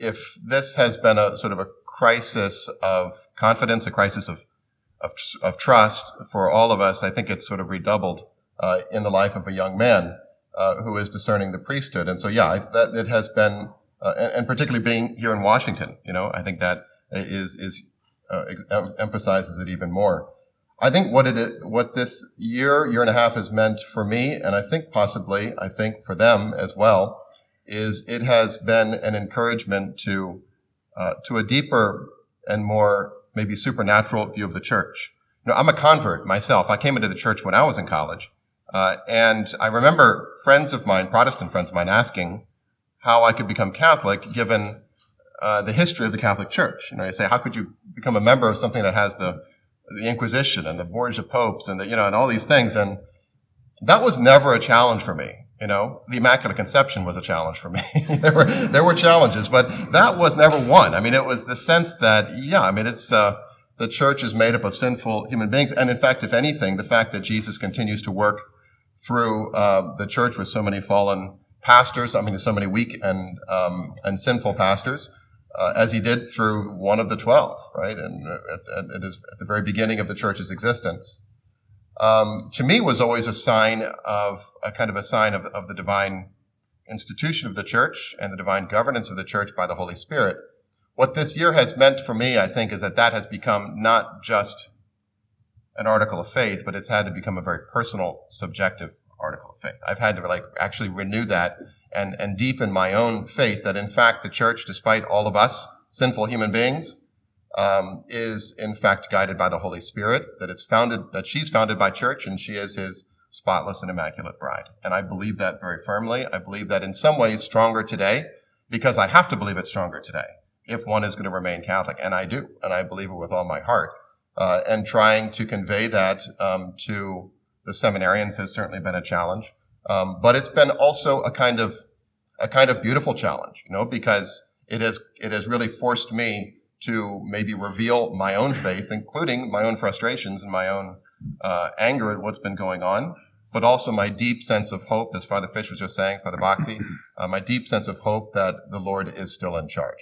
if this has been a sort of a crisis of confidence, a crisis of trust for all of us, I think it's sort of redoubled in the life of a young man who is discerning the priesthood. And so, that it has been, and particularly being here in Washington, I think that emphasizes it even more. I think what this year and a half has meant for me, and I think for them as well, is it has been an encouragement to a deeper and more maybe supernatural view of the church. I'm a convert myself. I came into the church when I was in college, and I remember friends of mine, Protestant friends of mine, asking how I could become Catholic given the history of the Catholic Church. They say, how could you become a member of something that has the Inquisition and the Borgia popes and and all these things? And that was never a challenge for me. The Immaculate Conception was a challenge for me. there were challenges, but that was never one. It was the sense that, it's, the church is made up of sinful human beings. And in fact, if anything, the fact that Jesus continues to work through, the church with so many fallen pastors, so many weak and sinful pastors, as he did through one of the 12, right? And at the very beginning of the church's existence. To me was always a sign of the divine institution of the church and the divine governance of the church by the Holy Spirit. What this year has meant for me, I think, is that has become not just an article of faith, but it's had to become a very personal, subjective article of faith. I've had to actually renew that and deepen my own faith that in fact the church, despite all of us sinful human beings, is in fact guided by the Holy Spirit, that she's founded by church and she is his spotless and immaculate bride. And I believe that very firmly. I believe that in some ways stronger today, because I have to believe it stronger today if one is going to remain Catholic. And I do. And I believe it with all my heart. And trying to convey that to the seminarians has certainly been a challenge. But it's been also a kind of beautiful challenge, because it has really forced me to maybe reveal my own faith, including my own frustrations and my own anger at what's been going on, but also my deep sense of hope, as Father Fish was just saying, Father Boxey, my deep sense of hope that the Lord is still in charge.